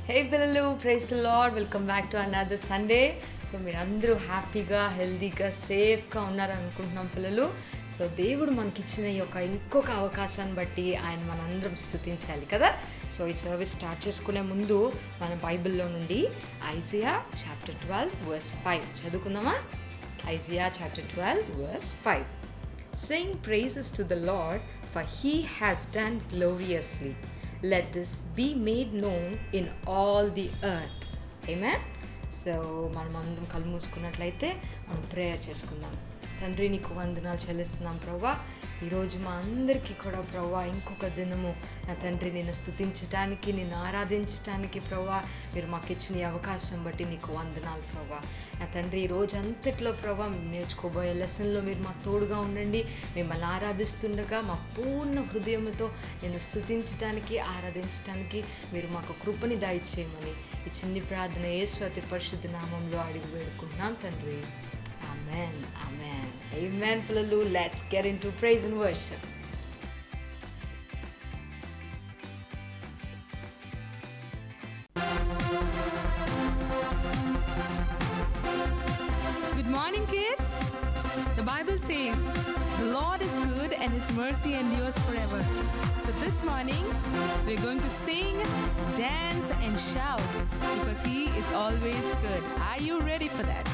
హే పిల్లలు, praise the lord. Welcome back to another Sunday. So మీరందరూ హ్యాపీగా, హెల్దీగా, సేఫ్గా ఉన్నారని అనుకుంటున్నాం పిల్లలు. సో దేవుడు మనకిచ్చిన ఈ ఇంకొక అవకాశాన్ని బట్టి ఆయన మనందరం స్తుతించాలి కదా. సో ఈ సర్వీస్ స్టార్ట్ చేసుకునే ముందు మన బైబిల్లో నుండి ఐజియా చాప్టర్ 12 వర్స్ 5 చదువుకుందామా. Isaiah chapter 12 verse 5. Sing praises to the Lord, for he has done gloriously. Let this be made known in all the earth. Amen. So మనం అందరం కళ్ళు మూసుకున్నట్లయితే మనం ప్రేయర్ చేసుకుందాం. తండ్రి, నీకు వందనాలు చెల్లిస్తున్నాం ప్రభువా. ఈరోజు మా అందరికీ కూడా ప్రభువా ఇంకొక దినము నా తండ్రి నిన్ను స్తుతించడానికి, నిన్ను ఆరాధించడానికి ప్రభువా మీరు మాకు ఇచ్చిన ఈ అవకాశం బట్టి నీకు వందనాలు ప్రభువా. నా తండ్రి ఈ రోజు అంతట్లో ప్రభువా మేము నేర్చుకోబోయే లెసన్లో మీరు మాకు తోడుగా ఉండండి. మిమ్మల్ని ఆరాధిస్తుండగా మా పూర్ణ హృదయంతో నేను స్తుతించడానికి, ఆరాధించడానికి మీరు మాకు కృపని దయచేయమని ఈ చిన్ని ప్రార్థన యేసు అతి పరిశుద్ధ నామంలో అడిగి వేడుకుంటున్నాం తండ్రి. Amen. Amen. Amen, పిల్లలు. Let's get into praise and worship. Good morning, kids. The Bible says, the Lord is good and His mercy endures forever. So this morning, we're going to sing, dance and shout because He is always good. Are you ready for that?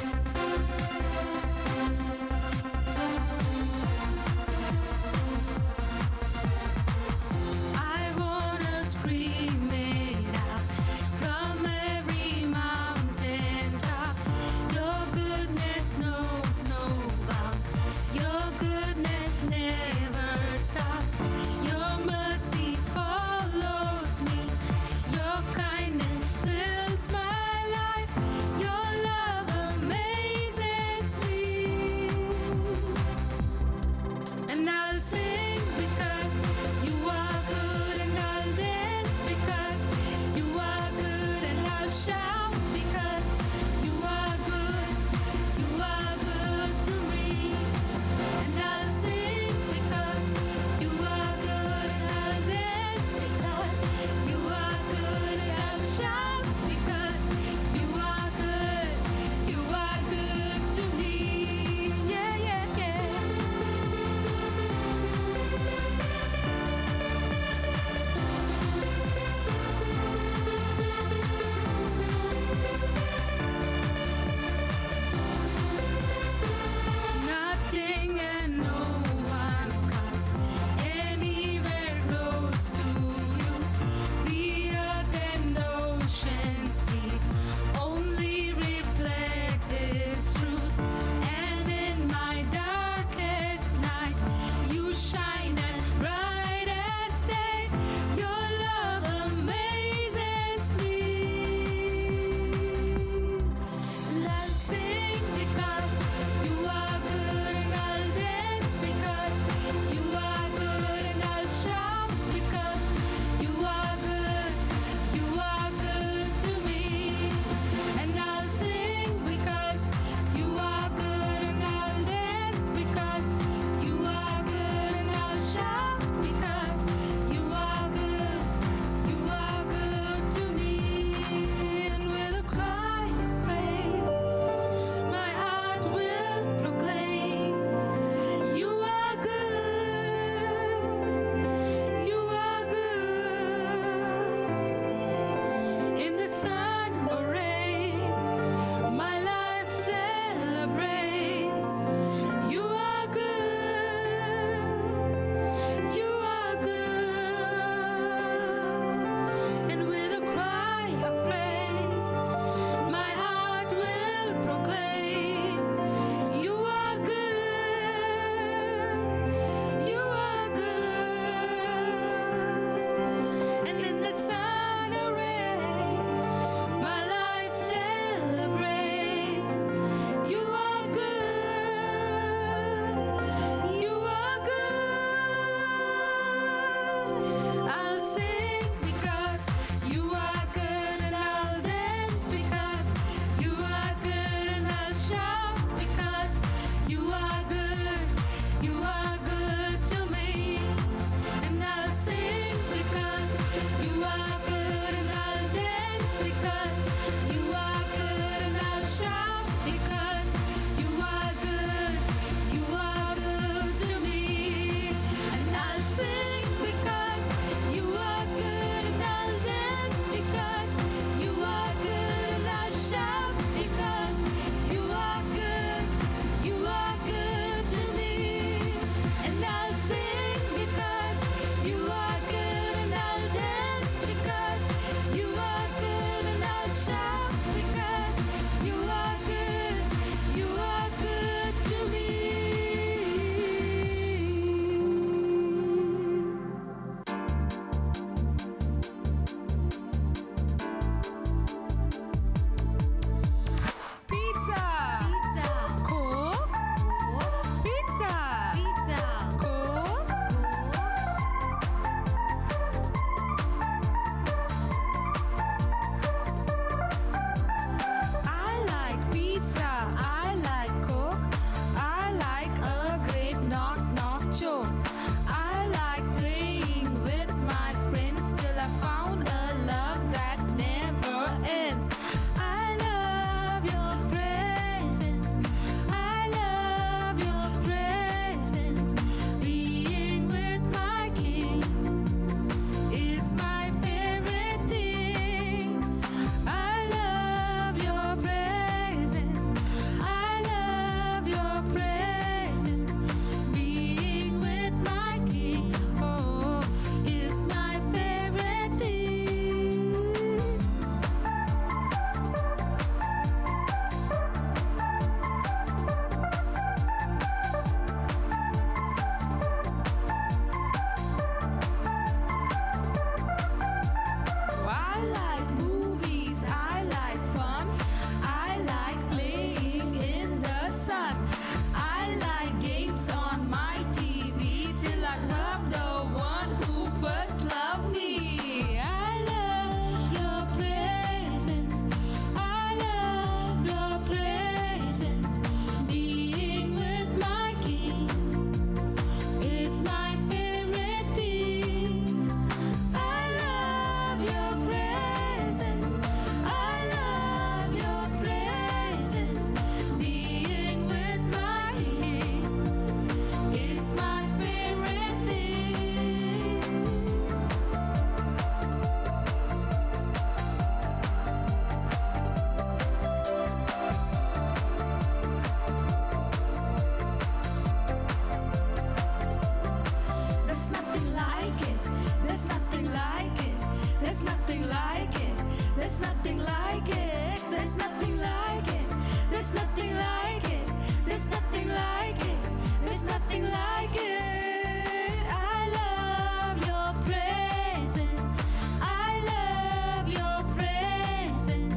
like it. There's nothing like it. There's nothing like it. There's nothing like it. There's nothing like it. I love your presence. I love your presence.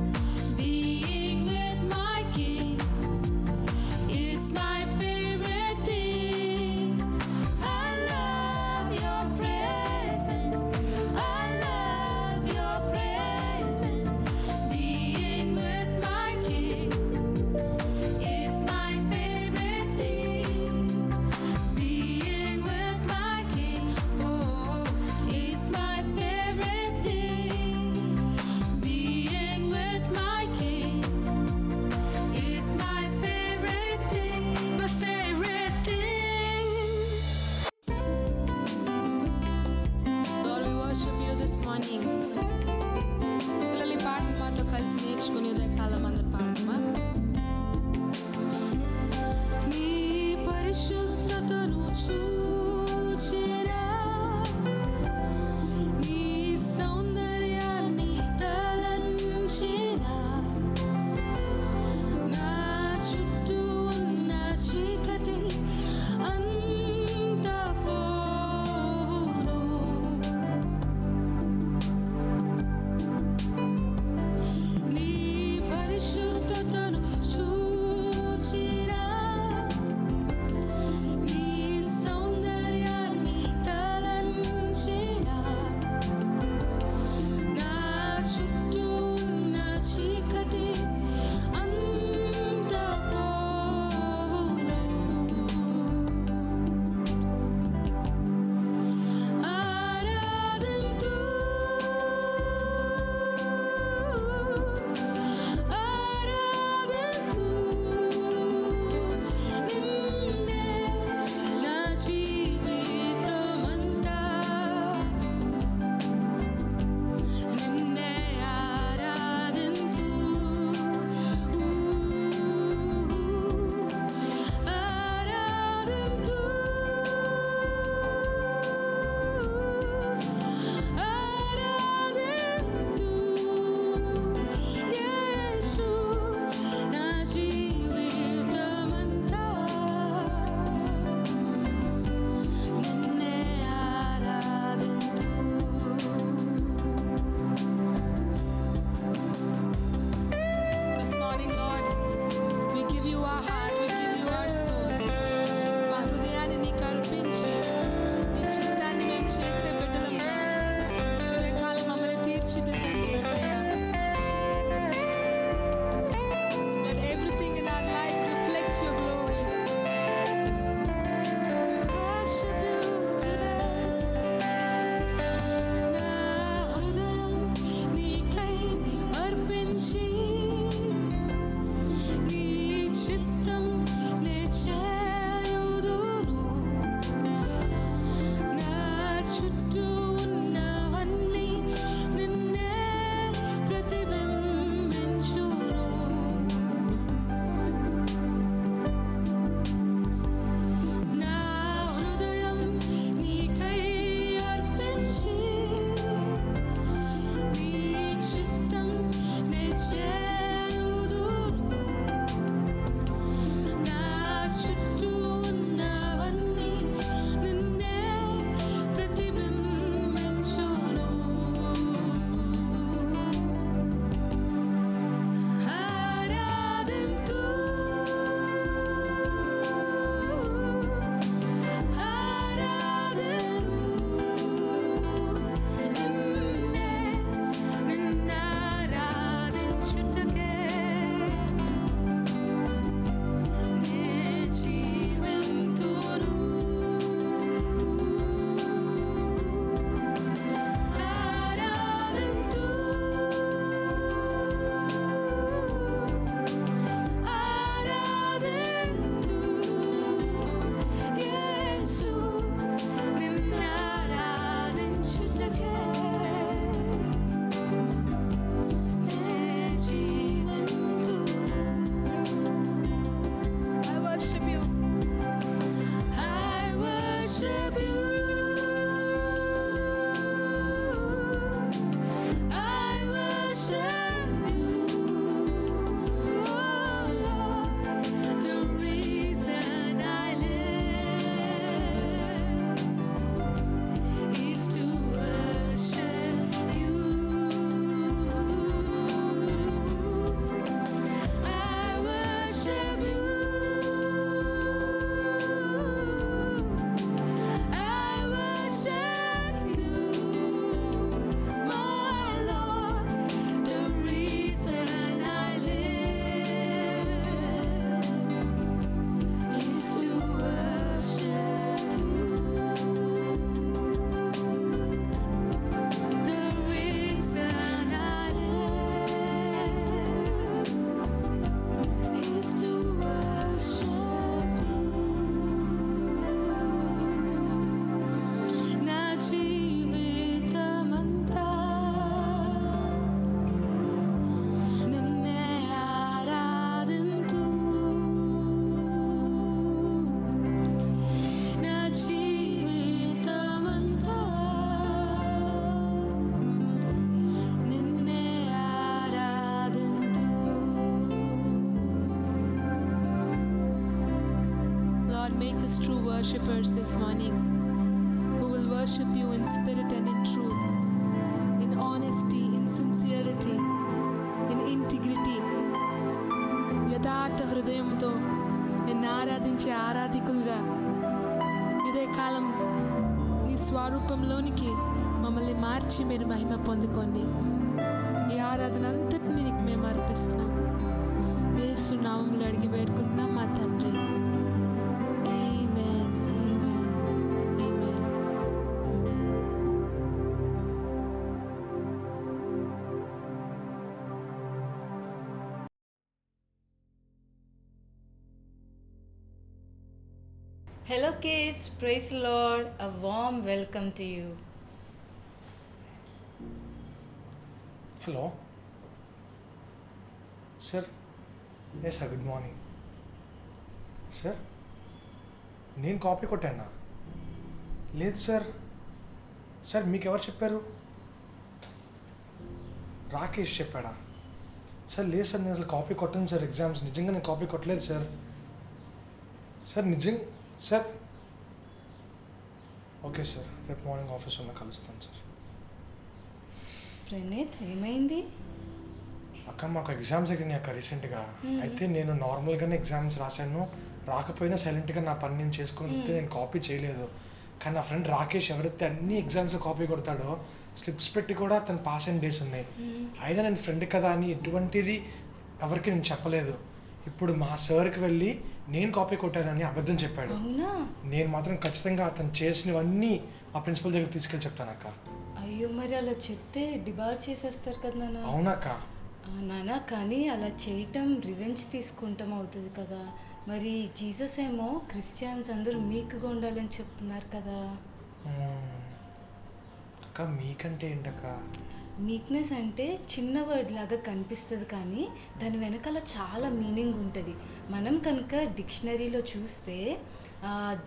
Being with my King is my favorite thing. I love your presence. I love your presence. Being with my King is my favorite thing. Being with my King, oh, is my favorite thing. Being with my King is my favorite thing. My favorite thing. Lord, we worship you this morning. పిల్లలు ఈ పాటను మాతో కలిసి నేర్చుకుని ఉదయకాలం అందరు పాడదామా? నీ పరిశుద్ధతను చూచెరా, నీ సౌందర్యాన్ని తలంచెరా, నా చుట్టూ ఉన్న చీకటి అంతా పోవును. నీ పరిశుద్ధతను as true worshippers this morning, who will worship you in spirit and in truth, in honesty, in sincerity, in integrity. యథార్థ హృదయంతో నిన్ను ఆరాధించే ఆరాధికులుగా ఇదే కాలం నీ స్వరూపంలోనికి మమ్మల్ని మార్చి మీరు మహిమ పొందుకోండి. ఈ ఆరాధన అంతటిని నీకు మేము అర్పిస్తున్నాం. యేసు నామములో అడిగి వేడుకుంటున్నాం మా తండ్రి. ఆమేన్, ఆమేన్, ఆమేన్. Hello kids, praise the Lord, a warm welcome to you. Hello sir. Yes sir, good morning sir. నేను కాపీ కొట్టానా? లేదు సార్. సార్ మీకు ఎవరు చెప్పారు? రాకేష్ చెప్పాడా? సార్ లేదు సార్, నేను అసలు కాపీ కొట్టాను సార్. ఎగ్జామ్స్ నిజంగా నేను కాపీ కొట్టలేదు sir. Sir sir okay sir, రేపు మార్నింగ్ ఆఫీస్ ఉన్న కలుస్తాను సార్. ప్రణీత్, ఏమైంది? అక్క మాకు ఎగ్జామ్స్ అయినాయి అక్క రీసెంట్గా. అయితే నేను నార్మల్గానే ఎగ్జామ్స్ రాశాను, రాకపోయినా సైలెంట్గా నా పని నేను చేసుకుని నేను కాపీ చేయలేదు. కానీ నా ఫ్రెండ్ రాకేష్ ఎవరైతే అన్ని ఎగ్జామ్స్లో కాపీ కొడతాడో, స్లిప్స్ పెట్టి కూడా తను పాస్ అయిన డేస్ ఉన్నాయి. అయినా నేను ఫ్రెండ్ కదా అని ఎటువంటిది ఎవరికి నేను చెప్పలేదు. ఇప్పుడు మా సార్కి వెళ్ళి నేను కాపీ కొట్టానని అబద్ధం చెప్పాడు. నేను మాత్రం ఖచ్చితంగా అతను చేసినవన్నీ మా ప్రిన్సిపల్ దగ్గర తీసుకెళ్ళి చెప్తాను అక్క. అయ్యో, మరి అలా చెప్తే డిబార్ చేసేస్తారు కదా నాన్న. అవునక్క. నాన్న, కానీ అలా చేయటం రివెంజ్ తీసుకుంటాం అవుతుంది కదా. మరి జీసస్ ఏమో క్రిస్టియన్స్ అందరూ మీకుగా ఉండాలని చెప్తున్నారు కదా. అక్క మీకంటే ఏంటక్క? మీక్నెస్ అంటే చిన్న వర్డ్ లాగా కనిపిస్తుంది, కానీ దాని వెనకాల చాలా మీనింగ్ ఉంటుంది. మనం కనుక డిక్షనరీలో చూస్తే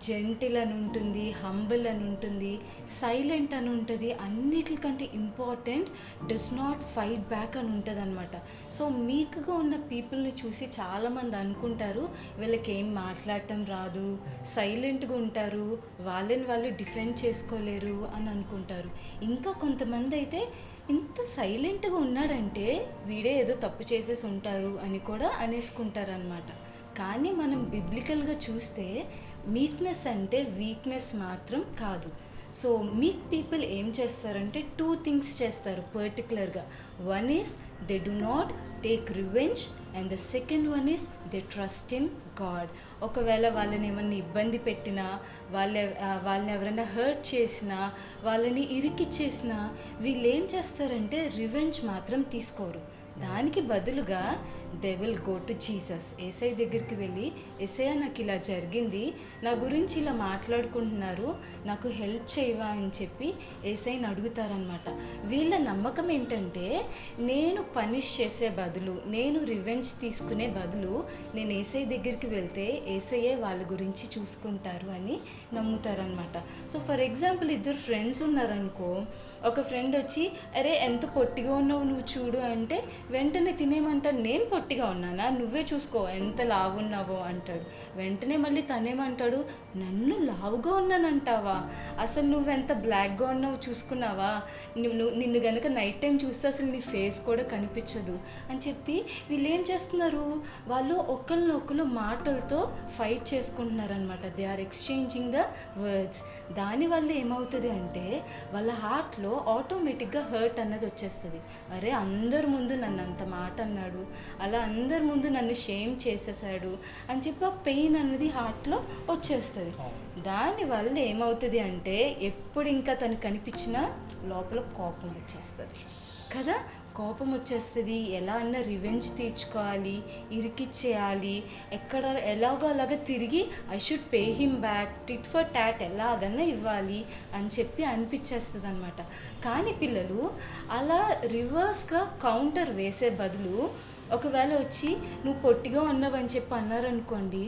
జెంటిల్ అని ఉంటుంది, హంబుల్ అని ఉంటుంది, సైలెంట్ అని ఉంటుంది, అన్నిటికంటే important does not fight back అని ఉంటుంది అనమాట. సో మీకుగా ఉన్న పీపుల్ని చూసి చాలామంది అనుకుంటారు వీళ్ళకి ఏం మాట్లాడటం రాదు, సైలెంట్గా ఉంటారు, వాళ్ళని వాళ్ళు డిఫెండ్ చేసుకోలేరు అని అనుకుంటారు. ఇంకా కొంతమంది అయితే ఇంత సైలెంట్గా ఉన్నాడంటే వీడే ఏదో తప్పు చేసేసి ఉంటారు అని కూడా అనేసుకుంటారు అనమాట. కానీ మనం బిబ్లికల్గా చూస్తే మీక్నెస్ అంటే వీక్నెస్ మాత్రం కాదు. సో మీక్ పీపుల్ ఏం చేస్తారంటే 2 థింగ్స్ చేస్తారు పర్టికులర్గా. One is they do not take revenge and the second one is they trust in God. ఒకవేళ వాళ్ళని ఏమన్నా ఇబ్బంది పెట్టినా, వాళ్ళని ఎవరైనా హర్ట్ చేసినా, వాళ్ళని ఇరికిచ్చేసినా వీళ్ళు ఏం చేస్తారంటే రివెంజ్ మాత్రం తీసుకోరు. దానికి బదులుగా they will go to Jesus. ఏసై దగ్గరికి వెళ్ళి, ఏసయ్య నాకు ఇలా జరిగింది, నా గురించి ఇలా మాట్లాడుకుంటున్నారు, నాకు హెల్ప్ చేయవా అని చెప్పి ఏసైని అడుగుతారనమాట. వీళ్ళ నమ్మకం ఏంటంటే నేను పనిష్ చేసే బదులు, నేను రివెంజ్ తీసుకునే బదులు నేను ఏసై దగ్గరికి వెళ్తే ఏసయ్యే వాళ్ళ గురించి చూసుకుంటారు అని నమ్ముతారనమాట. సో ఫర్ ఎగ్జాంపుల్, 2 ఫ్రెండ్స్ ఉన్నారనుకో, ఒక ఫ్రెండ్ వచ్చి అరే ఎంత పొట్టిగా ఉన్నావు నువ్వు చూడు అంటే వెంటనే తినేమంటాడు, నేను పొట్టిగా ఉన్నానా, నువ్వే చూసుకో ఎంత లావున్నావో అంటాడు. వెంటనే మళ్ళీ తనేమంటాడు, నన్ను లావుగా ఉన్నానంటావా, అసలు నువ్వెంత బ్లాక్గా ఉన్నావు చూసుకున్నావా, నిన్ను కనుక నైట్ టైం చూస్తే అసలు నీ ఫేస్ కూడా కనిపించదు అని చెప్పి వీళ్ళు ఏం చేస్తున్నారు, వాళ్ళు ఒకరినొకరు మాటలతో ఫైట్ చేసుకుంటున్నారనమాట. They are exchanging the words. దానివల్ల ఏమవుతుంది అంటే వాళ్ళ హార్ట్లో ఆటోమేటిక్గా హర్ట్ అన్నది వచ్చేస్తుంది. అరే అందరి ముందు నన్ను అంత మాట అన్నాడు, అలా అందరి ముందు నన్ను షేమ్ చేసేసాడు అని చెప్పి ఆ పెయిన్ అన్నది హార్ట్లో వచ్చేస్తుంది. దానివల్ల ఏమవుతుంది అంటే ఎప్పుడు ఇంకా తను కనిపించినా లోపల కోపం వచ్చేస్తుంది కదా. కోపం వచ్చేస్తుంది, ఎలా అన్నా రివెంజ్ తీర్చుకోవాలి, ఇరికిచ్చేయాలి, ఎలాగో తిరిగి I should pay him back, tit for tat ఎలాగన్నా ఇవ్వాలి అని చెప్పి అనిపించేస్తుంది అనమాట. కానీ పిల్లలు అలా రివర్స్గా కౌంటర్ వేసే బదులు ఒకవేళ వచ్చి నువ్వు పొట్టిగా ఉన్నావని చెప్పి అన్నారనుకోండి,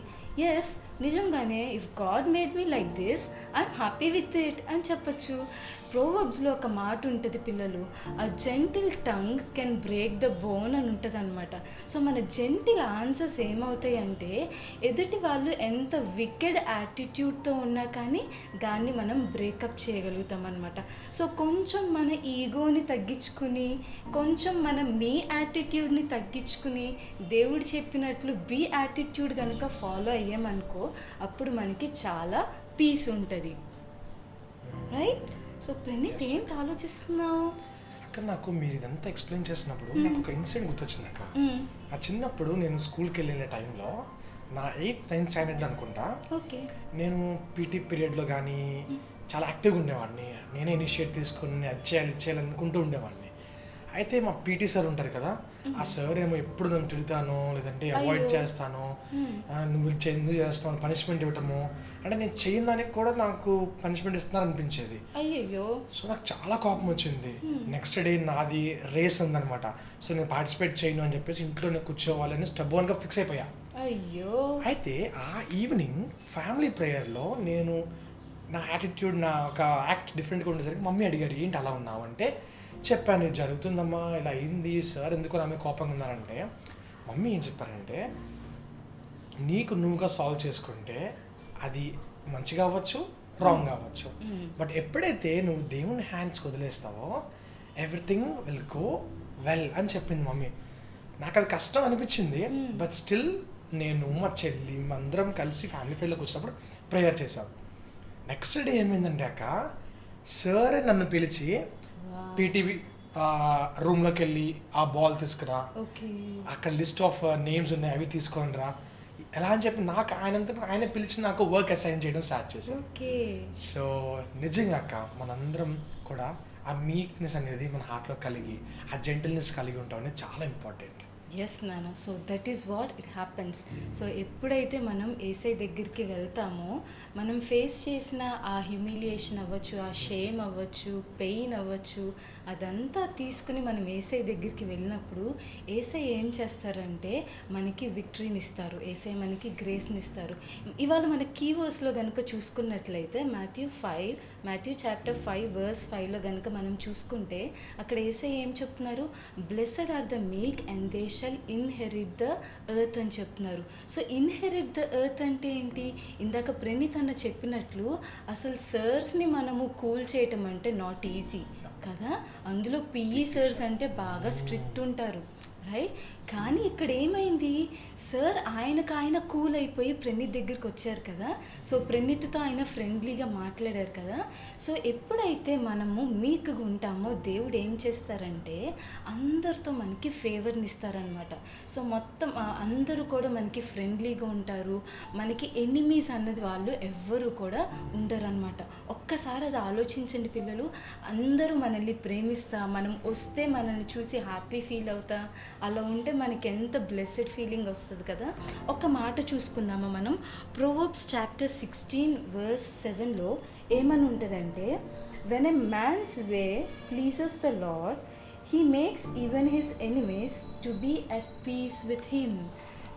ఎస్ నిజంగానే if God made me like this I'm happy with it అని చెప్పచ్చు. ప్రోవర్బ్స్లో ఒక మాట ఉంటుంది పిల్లలు, a gentle tongue can break the bone అని ఉంటుంది అనమాట. సో మన జెంటిల్ ఆన్సర్స్ ఏమవుతాయి అంటే ఎదుటి వాళ్ళు ఎంత వికెడ్ యాటిట్యూడ్తో ఉన్నా కానీ దాన్ని మనం బ్రేకప్ చేయగలుగుతాం అనమాట. సో కొంచెం మన ఈగోని తగ్గించుకుని, కొంచెం మనం మీ యాటిట్యూడ్ని తగ్గించుకుని దేవుడు చెప్పినట్లు బీ యాటిట్యూడ్ కనుక ఫాలో అయ్యామనుకో, అప్పుడు మనకి చాలా పీస్ ఉంటుంది. రైట్? సో ప్రణీత్ ఏంటి ఆలోచిస్తున్నావు? అక్కడ నాకు మీరు ఇదంతా ఎక్స్ప్లెయిన్ చేసినప్పుడు నాకు ఒక ఇన్సిడెంట్ గుర్తొచ్చింది అక్క. ఆ చిన్నప్పుడు నేను స్కూల్కి వెళ్ళే టైంలో నా 8th 9th స్టాండర్డ్లో అనుకుంటా, ఓకే, నేను పీటీ పీరియడ్లో కానీ చాలా యాక్టివ్గా ఉండేవాడిని. నేనే ఇనిషియేట్ తీసుకుని అది చేయాలి ఇది చేయాలి అనుకుంటూ ఉండేవాడిని. అయితే మా పీటీ సార్ ఉంటారు కదా, ఆ సార్ ఏమో ఎప్పుడు నన్ను తిడతాను, లేదంటే అవాయిడ్ చేస్తాను, నువ్వు ఎందుకు చేస్తాను పనిష్మెంట్ ఇవ్వటము, అంటే నేను చేయని దానికి కూడా నాకు పనిష్మెంట్ ఇస్తున్నారు అనిపించేది. అయ్యయ్యో. సో నాకు చాలా కోపం వచ్చింది. నెక్స్ట్ డే నాది రేస్ ఉందనమాట. సో నేను పార్టిసిపేట్ చేయను అని చెప్పేసి ఇంట్లోనే కూర్చోవాలని స్టబ్బోన్గా ఫిక్స్ అయిపోయా. అయ్యో. అయితే ఆ ఈవినింగ్ ఫ్యామిలీ ప్రేయర్లో నేను నా యాటిట్యూడ్, నా ఒక యాక్ట్ డిఫరెంట్గా ఉండేసరికి మమ్మీ అడిగారు ఏంటి అలా ఉన్నావు అంటే, చెప్పాను ఇది జరుగుతుందమ్మా, ఇలా అయింది సార్ ఎందుకు ఆమె కోపంగా ఉన్నారంటే, మమ్మీ ఏం చెప్పారంటే, నీకు నువ్వుగా సాల్వ్ చేసుకుంటే అది మంచిగా అవ్వచ్చు, రాంగ్ అవ్వచ్చు, బట్ ఎప్పుడైతే నువ్వు దేవుని హ్యాండ్స్కి వదిలేస్తావో ఎవ్రీథింగ్ విల్ గో వెల్ అని చెప్పింది మమ్మీ. నాకు అది కష్టం అనిపించింది, బట్ స్టిల్ నేను మా చెల్లి అందరం కలిసి ఫ్యామిలీ ప్రేయర్లోకి వచ్చినప్పుడు ప్రేయర్ చేశాం. నెక్స్ట్ డే ఏమైందంటే అక్క, సార్ నన్ను పిలిచి పీటీవీ రూమ్లోకి వెళ్ళి ఆ బాల్ తీసుకురా, అక్కడ లిస్ట్ ఆఫ్ నేమ్స్ ఉన్నాయి అవి తీసుకొని రా, ఎలా అని చెప్పి నాకు ఆయన పిలిచి నాకు వర్క్ అసైన్ చేయడం స్టార్ట్ చేశాను. సో నిజంగా అక్క మనందరం కూడా ఆ మీక్నెస్ అనేది మన హార్ట్లో కలిగి, ఆ జెంటిల్నెస్ కలిగి ఉంటాం అనేది చాలా ఇంపార్టెంట్. ఎస్ నాన్న. So that is what it happens. So ఎప్పుడైతే మనం ఏసై దగ్గరికి వెళ్తామో, మనం ఫేస్ చేసిన ఆ హ్యూమిలియేషన్ అవ్వచ్చు, ఆ షేమ్ అవ్వచ్చు, పెయిన్ అవ్వచ్చు, అదంతా తీసుకుని మనం ఏసై దగ్గరికి వెళ్ళినప్పుడు ఏసై ఏం చేస్తారంటే మనకి విక్టరీని ఇస్తారు, ఏసై మనకి గ్రేస్ని ఇస్తారు. ఇవాళ మన కీవర్డ్స్లో కనుక చూసుకున్నట్లయితే మాథ్యూ చాప్టర్ 5 verse 5లో కనుక మనం చూసుకుంటే అక్కడ ఏసై ఏం చెప్తున్నారు, blessed are the meek and they shall inherit the earth అని చెప్తున్నారు. సో ఇన్హెరిట్ ద ఎర్త్ అంటే ఏంటి? ఇందాక ప్రణీత్ అన్న చెప్పినట్లు అసలు సర్స్ని మనము కూల్ చేయటం అంటే నాట్ ఈజీ కదా. అందులో పిఈ సర్స్ అంటే బాగా స్ట్రిక్ట్ ఉంటారు, రైట్? కానీ ఇక్కడ ఏమైంది, సార్ ఆయన కూల్ అయిపోయి ప్రణీత్ దగ్గరికి వచ్చారు కదా. సో ప్రణీత్తో ఆయన ఫ్రెండ్లీగా మాట్లాడారు కదా. సో ఎప్పుడైతే మనము మీకుగా ఉంటామో దేవుడు ఏం చేస్తారంటే అందరితో మనకి ఫేవర్ని ఇస్తారనమాట. సో మొత్తం అందరూ కూడా మనకి ఫ్రెండ్లీగా ఉంటారు, మనకి ఎనిమీస్ అన్నది వాళ్ళు ఎవ్వరూ కూడా ఉండరనమాట. ఒక్కసారి అది ఆలోచించండి పిల్లలు. అందరూ మనల్ని ప్రేమిస్తా, మనం వస్తే మనల్ని చూసి హ్యాపీ ఫీల్ అవుతా, అలా ఉంటే మనకి ఎంత బ్లెస్డ్ ఫీలింగ్ వస్తుంది కదా. ఒక మాట చూసుకుందామా మనం. ప్రోవర్బ్స్ చాప్టర్ 16 verse 7లో ఏమని ఉంటుందంటే, when a man's way pleases the Lord he makes even his enemies to be at peace with him.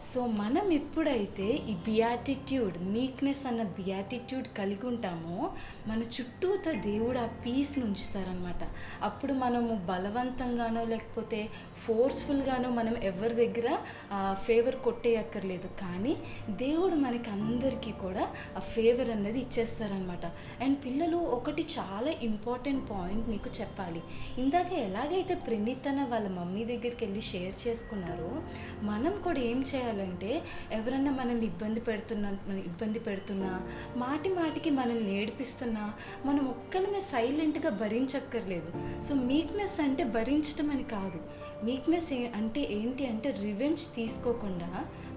So మనం ఎప్పుడైతే ఈ బియాటిట్యూడ్, మీక్నెస్ అన్న బియాటిట్యూడ్ కలిగి ఉంటామో మన చుట్టూతో దేవుడు ఆ పీస్ని ఉంచుతారనమాట. అప్పుడు మనము బలవంతంగానో లేకపోతే ఫోర్స్ఫుల్గానో మనం ఎవరి దగ్గర ఫేవర్ కొట్టేయక్కర్లేదు, కానీ దేవుడు మనకి అందరికీ కూడా ఆ ఫేవర్ అన్నది ఇచ్చేస్తారనమాట. అండ్ పిల్లలు, ఒకటి చాలా ఇంపార్టెంట్ పాయింట్ మీకు చెప్పాలి. ఇందాక ఎలాగైతే ప్రణీత్ అన్న వాళ్ళ మమ్మీ దగ్గరికి వెళ్ళి షేర్ చేసుకున్నారో, మనం కూడా ఏం చేయాలంటే ఎవరన్నా మనల్ని ఇబ్బంది పెడుతున్నా, మాటికి మనల్ని ఏడిపిస్తున్నా మనం ఒక్కలమే సైలెంట్గా భరించక్కర్లేదు. సో మీక్నెస్ అంటే భరించడం అని కాదు. మీక్నెస్ అంటే ఏంటి అంటే రివెంజ్ తీసుకోకుండా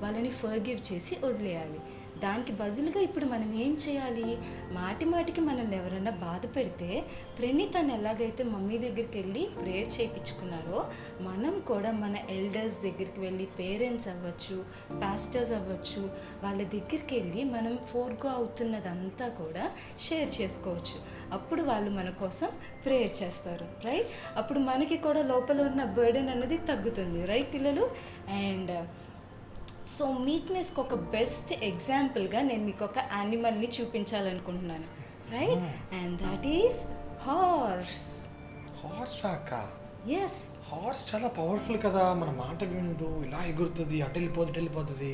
వాళ్ళని ఫర్గివ్ చేసి వదిలేయాలి. దానికి బదులుగా ఇప్పుడు మనం ఏం చేయాలి? మాటి మాటికి మనల్ని ఎవరైనా బాధ పెడితే ప్రణీతను ఎలాగైతే మమ్మీ దగ్గరికి వెళ్ళి ప్రేయర్ చేయించుకున్నారో, మనం కూడా మన ఎల్డర్స్ దగ్గరికి వెళ్ళి, పేరెంట్స్ అవ్వచ్చు, పాస్టర్స్ అవ్వచ్చు, వాళ్ళ దగ్గరికి వెళ్ళి మనం ఫోర్గో అవుతున్నదంతా కూడా షేర్ చేసుకోవచ్చు. అప్పుడు వాళ్ళు మన కోసం ప్రేయర్ చేస్తారు, రైట్? అప్పుడు మనకి కూడా లోపల ఉన్న బర్డెన్ అన్నది తగ్గుతుంది, రైట్ పిల్లలు? అండ్ సో మీక్నెస్కి ఒక బెస్ట్ ఎగ్జాంపుల్గా నేను మీకు ఒక యానిమల్ని చూపించాలనుకుంటున్నాను, right? And that is horse. Horse అక్క, ఎస్, హార్స్ చాలా పవర్ఫుల్ కదా, మన మాట వినదు, ఇలా ఎగురుతుంది, అటు వెళ్ళిపోతుంది.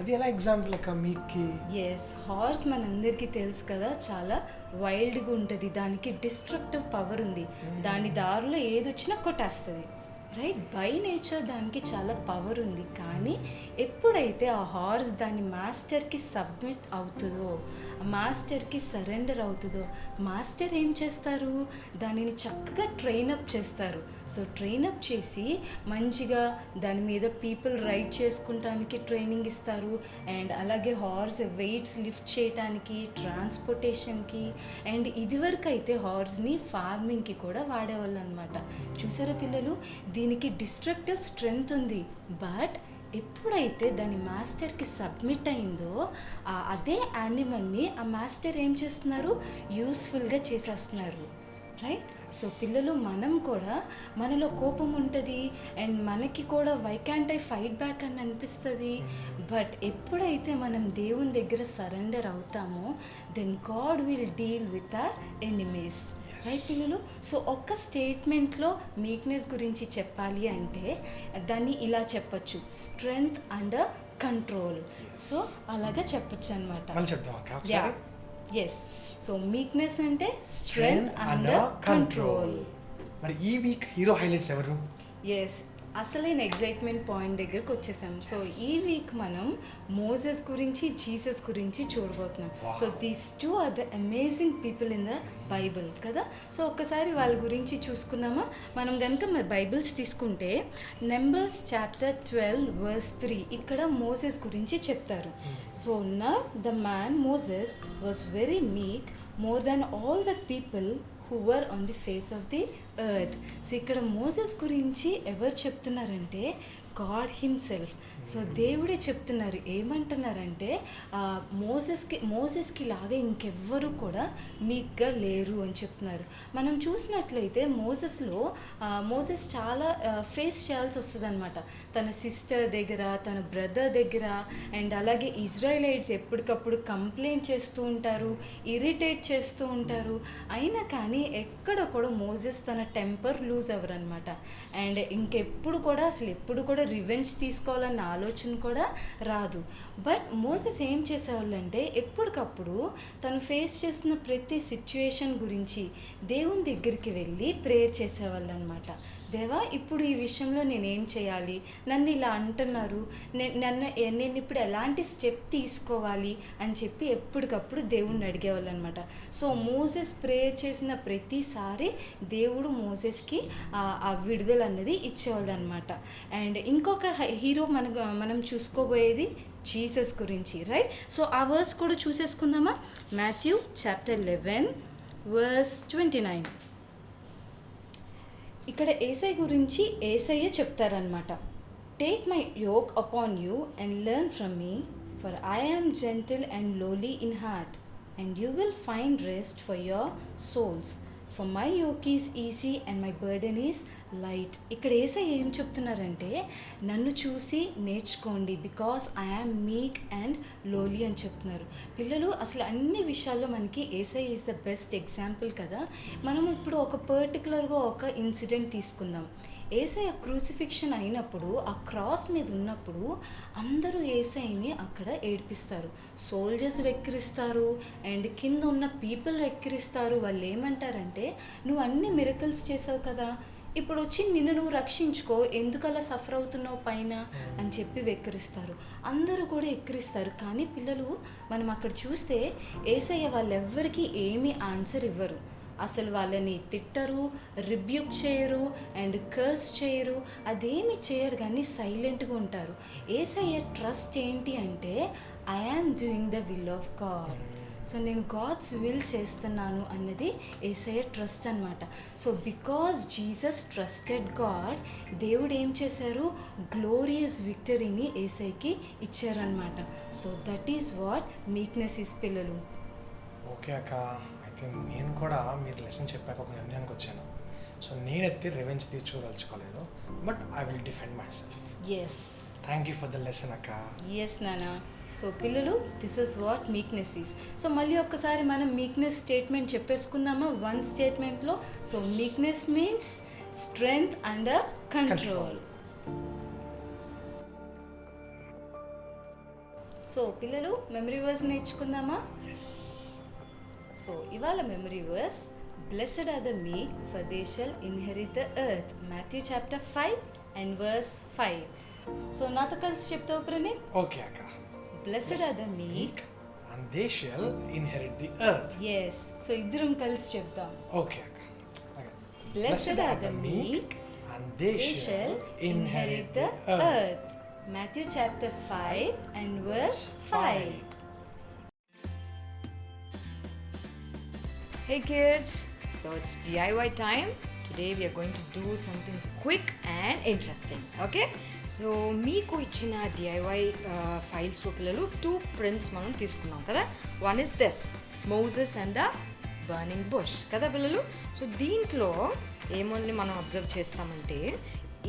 అది ఎలా ఎగ్జాంపుల్ అక్క మీకి? ఎస్, హార్స్ మనందరికీ తెలుసు కదా, చాలా వైల్డ్గా ఉంటుంది, దానికి డిస్ట్రక్టివ్ పవర్ ఉంది, దాని దారిలో ఏదొచ్చినా కొట్టేస్తుంది, రైట్? బై నేచర్ దానికి చాలా పవర్ ఉంది. కానీ ఎప్పుడైతే ఆ హార్స్ దాని మాస్టర్కి సబ్మిట్ అవుతుందో, మాస్టర్కి సరెండర్ అవుతుందో, మాస్టర్ ఏం చేస్తారు? దానిని చక్కగా ట్రైనప్ చేస్తారు. సో ట్రైనప్ చేసి మంచిగా దాని మీద పీపుల్ రైడ్ చేసుకుంటానికి ట్రైనింగ్ ఇస్తారు. అండ్ అలాగే హార్స్ వెయిట్స్ లిఫ్ట్ చేయటానికి, ట్రాన్స్పోర్టేషన్కి, అండ్ ఇదివరకు అయితే హార్స్ని ఫార్మింగ్కి కూడా వాడేవాళ్ళు అనమాట. చూసారా పిల్లలు? దీనికి డిస్ట్రక్టివ్ స్ట్రెంగ్త్ ఉంది, బట్ ఎప్పుడైతే దాని మాస్టర్కి సబ్మిట్ అయిందో అదే యానిమల్ని ఆ మాస్టర్ ఏం చేస్తున్నారు? యూస్ఫుల్గా చేసేస్తున్నారు, రైట్? సో పిల్లలు, మనం కూడా మనలో కోపం ఉంటుంది అండ్ మనకి కూడా why can't I fight back అని అనిపిస్తుంది. బట్ ఎప్పుడైతే మనం దేవుని దగ్గర సరెండర్ అవుతామో, then God will deal with our enemies, right పిల్లలు? సో ఒక్క స్టేట్మెంట్లో మీక్నెస్ గురించి చెప్పాలి అంటే దాన్ని ఇలా చెప్పచ్చు, స్ట్రెంగ్త్ అండర్ కంట్రోల్. సో అలాగా చెప్పచ్చు అనమాట. ఎస్, సో మీక్నెస్ అంటే స్ట్రెంగ్త్ అండర్ కంట్రోల్. మరి ఈ వీక్ హీరో హైలైట్స్ ఎవరు? ఎస్, అసలైన ఎగ్జైట్మెంట్ పాయింట్ దగ్గరకు వచ్చేసాం. సో ఈ వీక్ మనం మోసెస్ గురించి, జీసస్ గురించి చూడబోతున్నాం. So these two are the amazing people in the Bible కదా. సో ఒక్కసారి వాళ్ళ గురించి చూసుకుందామా? మనం కనుక మరి బైబిల్స్ తీసుకుంటే నెంబర్స్ చాప్టర్ 12:3 ఇక్కడ మోసెస్ గురించి చెప్తారు. So now the man Moses was very మీక్ more than all the people who were on the face of the earth. So ఇక్కడ మోసెస్ గురించి ఎవరు చెప్తున్నారంటే గాడ్ హిమ్సెల్ఫ్. సో దేవుడే చెప్తున్నారు. ఏమంటున్నారంటే మోసెస్కి లాగా ఇంకెవ్వరు కూడా మీక్గా లేరు అని చెప్తున్నారు. మనం చూసినట్లయితే మోసెస్ చాలా ఫేస్ చేయాల్సి వస్తుంది అనమాట. తన సిస్టర్ దగ్గర, తన బ్రదర్ దగ్గర, అండ్ అలాగే ఇజ్రాయలైట్స్ ఎప్పటికప్పుడు కంప్లైంట్ చేస్తూ ఉంటారు, ఇరిటేట్ చేస్తూ ఉంటారు. అయినా కానీ ఎక్కడ కూడా మోసెస్ తన టెంపర్ లూజ్ అవ్వరు అనమాట. అండ్ ఇంకెప్పుడు కూడా ఎప్పుడు కూడా రివెంజ్ తీసుకోవాలన్న ఆలోచన కూడా రాదు. బట్ మోసెస్ ఏం చేసేవాళ్ళంటే ఎప్పటికప్పుడు తను ఫేస్ చేస్తున్న ప్రతి సిచ్యువేషన్ గురించి దేవుని దగ్గరికి వెళ్ళి ప్రేయర్ చేసేవాళ్ళు అనమాట. దేవా, ఇప్పుడు ఈ విషయంలో నేనేం చేయాలి? నన్ను ఇలా అంటున్నారు, నేను ఇప్పుడు ఎలాంటి స్టెప్ తీసుకోవాలి అని చెప్పి ఎప్పటికప్పుడు దేవుణ్ణి అడిగేవాళ్ళు అనమాట. సో మోసెస్ ప్రేయర్ చేసిన ప్రతిసారి దేవుడు మోసెస్కి ఆ విడుదల అనేది ఇచ్చేవాళ్ళు అనమాట. అండ్ ఇంకొక హీరో మనం చూసుకోబోయేది జీసస్ గురించి, రైట్? సో ఆ వర్స్ కూడా చూసేసుకుందామా? Matthew chapter 11:29. ఇక్కడ యేసయ్య గురించి యేసయ్య చెప్తారనమాట. Take my yoke upon you and learn from me, for I am gentle and lowly in heart, and you will find rest for your souls, for my yoke is easy and my burden is light. ఇక్కడ యేసయ్య ఏం చెప్తున్నారంటే నన్ను చూసి నేర్చుకోండి, because I am meek and lowly అని చెప్తున్నారు. పిల్లలు, అసలు అన్ని విషయాల్లో మనకి Yesayya is the best example కదా. మనం ఇప్పుడు ఒక పర్టికులర్గా ఒక ఇన్సిడెంట్ తీసుకుందాం. యేసయ్య క్రూసిఫిక్షన్ అయినప్పుడు, ఆ క్రాస్ మీద ఉన్నప్పుడు అందరూ యేసయ్యని అక్కడ ఏడిపిస్తారు. సోల్జర్స్ వెక్కిరిస్తారు అండ్ కింద ఉన్న పీపుల్ వెక్కిరిస్తారు. వాళ్ళు ఏమంటారంటే, నువ్వు అన్ని మిరకల్స్ చేసావు కదా, ఇప్పుడు వచ్చి నిన్ను నువ్వు రక్షించుకో, ఎందుకలా సఫర్ అవుతున్నావు పైన అని చెప్పి వెక్కిరిస్తారు. అందరూ కూడా ఎక్కిరిస్తారు. కానీ పిల్లలు, మనం అక్కడ చూస్తే యేసయ్య వాళ్ళెవ్వరికీ ఏమీ ఆన్సర్ ఇవ్వరు. అసలు వాళ్ళని తిట్టరు, రిబ్యూక్ చేయరు అండ్ కర్స్ చేయరు, అదేమి చేయరు కానీ సైలెంట్గా ఉంటారు. యేసయ్య ట్రస్ట్ ఏంటి అంటే I am doing the will of God. So నేను గాడ్స్ విల్ చేస్తున్నాను అన్నది యేసయ్య ట్రస్ట్ అనమాట. So because Jesus trusted God, దేవుడు ఏం చేశారు, గ్లోరియస్ విక్టరీని యేసయ్యకి ఇచ్చారనమాట. So that is what meekness is పిల్లలు. ఓకే అక్క, అయితే నేను కూడా మీరు లెసన్ చెప్పాక ఒక నిర్ణయానికి వచ్చాను. సో నేనైతే రివెంజ్ తీర్చుకోదలుచుకోలేదు, but I will defend myself. Yes thank you for the lesson అక్క. ఎస్ నానా. సో పిల్లలు, this is what meekness is. So మళ్ళీ ఒక్కసారి మనం మీక్నెస్ స్టేట్మెంట్ చెప్పేసుకుందామా వన్ స్టేట్మెంట్లో. So meekness means strength under control. So పిల్లలు, మెమరీ వర్స్ నేర్చుకుందామా? సో ఇవాళ memory verse, blessed are the meek for they shall inherit the earth. Matthew chapter 5 and verse 5. So నాతో కలిసి చెప్తావు ప్రణీత్? ఓకే అక్క. Blessed are the meek and they shall inherit the earth. yes. So ఇద్దరం కలిసి చెప్తాం. Okay అక్క. Blessed are the meek and they they shall inherit the earth. earth. Matthew chapter 5 and verse 5. Hey kids, so it's DIY time. Today we are going to do something quick and interesting. Okay, so మీకు ఇచ్చిన DIY files పిల్లలు 2 prints మనం తీసుకున్నాం కదా. One is this, Moses and the burning bush కదా పిల్లలు. So దీంట్లో ఏమని మనం అబ్జర్వ్ చేస్తామంటే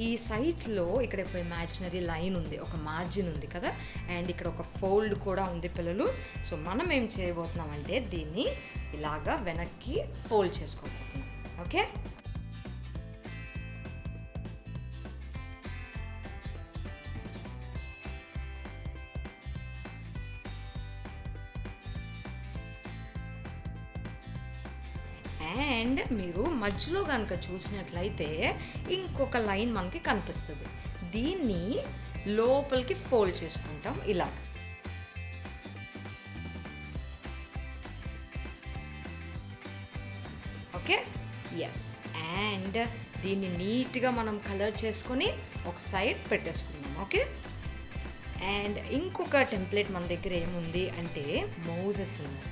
ఈ సైడ్స్లో ఇక్కడ ఒక ఇమాజినరీ లైన్ ఉంది, ఒక మార్జిన్ ఉంది కదా, అండ్ ఇక్కడ ఒక ఫోల్డ్ కూడా ఉంది పిల్లలు. సో మనం ఏం చేయబోతున్నామంటే దీన్ని ఇలాగా వెనక్కి ఫోల్డ్ చేసుకోబోతున్నాం. ఓకే, అండ్ మీరు మధ్యలో కనుక చూసినట్లయితే ఇంకొక లైన్ మనకి కనిపిస్తుంది. దీన్ని లోపలికి ఫోల్డ్ చేసుకుంటాం ఇలా. Okay, yes. అండ్ దీన్ని నీట్గా మనం కలర్ చేసుకొని ఒక సైడ్ పెట్టేసుకుందాం. ఓకే, అండ్ ఇంకొక టెంప్లెట్ మన దగ్గర ఏముంది అంటే మోసెస్ ఉంది.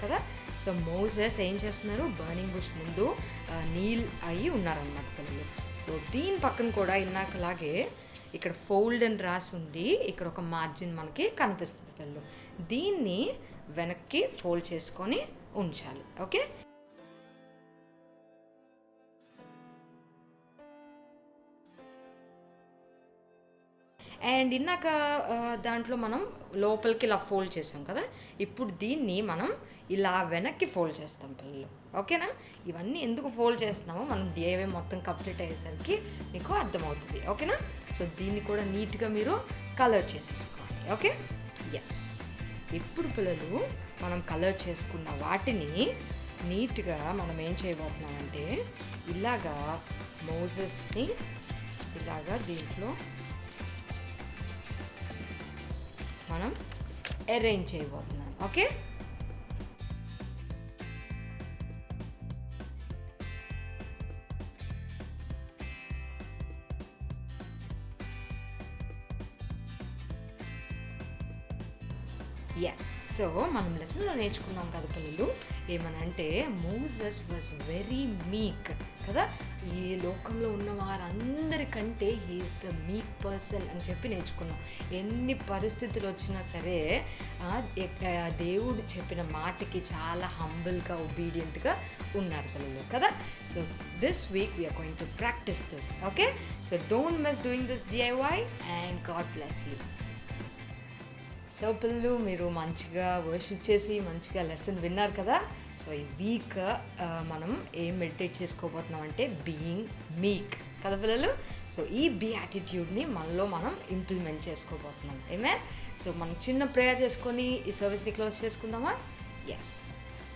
కదా. సో మోసెస్ ఏం చేస్తున్నారు, బర్నింగ్ బుష్ ముందు నీల్ అయ్యి ఉన్నారనమాట పిల్లలు. సో దీని పక్కన కూడా ఇన్నాకలాగే ఇక్కడ ఫోల్డ్ అని రాసి ఉండి ఇక్కడ ఒక మార్జిన్ మనకి కనిపిస్తుంది పిల్లలు. దీన్ని వెనక్కి ఫోల్డ్ చేసుకొని ఉంచాలి. ఓకే, అండ్ ఇన్నాక దాంట్లో మనం లోపలికి ఇలా ఫోల్డ్ చేసాం కదా. ఇప్పుడు దీన్ని మనం ఇలా వెనక్కి ఫోల్డ్ చేస్తాం పిల్లలు. ఓకేనా, ఇవన్నీ ఎందుకు ఫోల్డ్ చేస్తున్నామో మనం DIY మొత్తం కంప్లీట్ అయ్యేసరికి మీకు అర్థమవుతుంది. ఓకేనా, సో దీన్ని కూడా నీట్గా మీరు కలర్ చేసేసుకోవాలి. Okay, yes. ఇప్పుడు పిల్లలు మనం కలర్ చేసుకున్న వాటిని నీట్గా మనం ఏం చేయబోతున్నామంటే ఇలాగా మోసెస్ని ఇలాగా దీంట్లో మనం అరేంజ్ చేయబోతున్నాం. Okay, yes. సో మనం లెసన్లో నేర్చుకున్నాం కదా పిల్లలు, ఏమనంటే మోసెస్ వాజ్ వెరీ మీక్ కదా. ఈ లోకంలో ఉన్న వారందరికంటే హీఈస్ ద మీక్ పర్సన్ అని చెప్పి నేర్చుకున్నాం. ఎన్ని పరిస్థితులు వచ్చినా సరే దేవుడు చెప్పిన మాటకి చాలా హంబుల్గా ఒబీడియంట్గా ఉన్నారు పిల్లలు కదా. So this week we're going to practice this. Okay, so don't miss doing this DIY and God bless you. So పిల్లలు మీరు మంచిగా వర్షిప్ చేసి మంచిగా లెసన్ విన్నారు కదా. సో ఈ వీక్ మనం ఏం మెడిటేట్ చేసుకోబోతున్నాం అంటే బీయింగ్ మీక్ కదా పిల్లలు. సో ఈ యాటిట్యూడ్ని మనలో మనం ఇంప్లిమెంట్ చేసుకోబోతున్నాం. ఆమేన్. సో మనం చిన్న ప్రేయర్ చేసుకొని ఈ సర్వీస్ని క్లోజ్ చేసుకుందామా? Yes.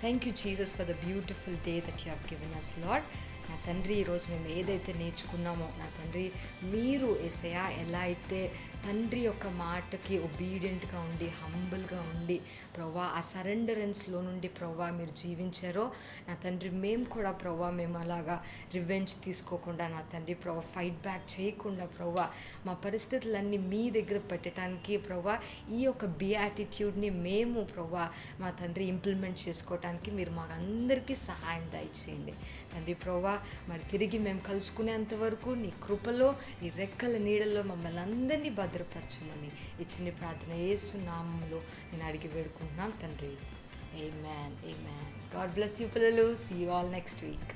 Thank you Jesus for the beautiful day that you have given us Lord. నా తండ్రి, ఈరోజు మేము ఏదైతే నేర్చుకున్నామో నా తండ్రి, మీరు యేసయ్యా ఎలా అయితే తండ్రి యొక్క మాటకి ఒబీడియంట్గా ఉండి హంబుల్గా ఉండి ప్రవ్వా ఆ సరెండరెన్స్లో నుండి ప్రవ్వా మీరు జీవించారో నా తండ్రి, మేము కూడా ప్రవ్వా మేము అలాగా రివెంజ్ తీసుకోకుండా నా తండ్రి ప్రవ్వా ఫైట్ బ్యాక్ చేయకుండా ప్రవ్వా మా పరిస్థితులన్నీ మీ దగ్గర పెట్టడానికి ప్రవ్వా ఈ యొక్క బియాటిట్యూడ్ని మేము ప్రవ్వా మా తండ్రి ఇంప్లిమెంట్ చేసుకోవటానికి మీరు మాకందరికీ సహాయం దయచేయండి తండ్రి ప్రవ్వా. మరి తిరిగి మేము కలుసుకునేంత వరకు నీ కృపలో నీ రెక్కల నీడల్లో మమ్మల్ని అందరినీ భద్రపరచుమని ఇచ్చిన ప్రార్థన యేసు నామములో నేను అడిగి వేడుకుంటున్నాను తండ్రి. ఆమేన్. గాడ్ బ్లెస్ యూ పిల్లలు. See you all next week.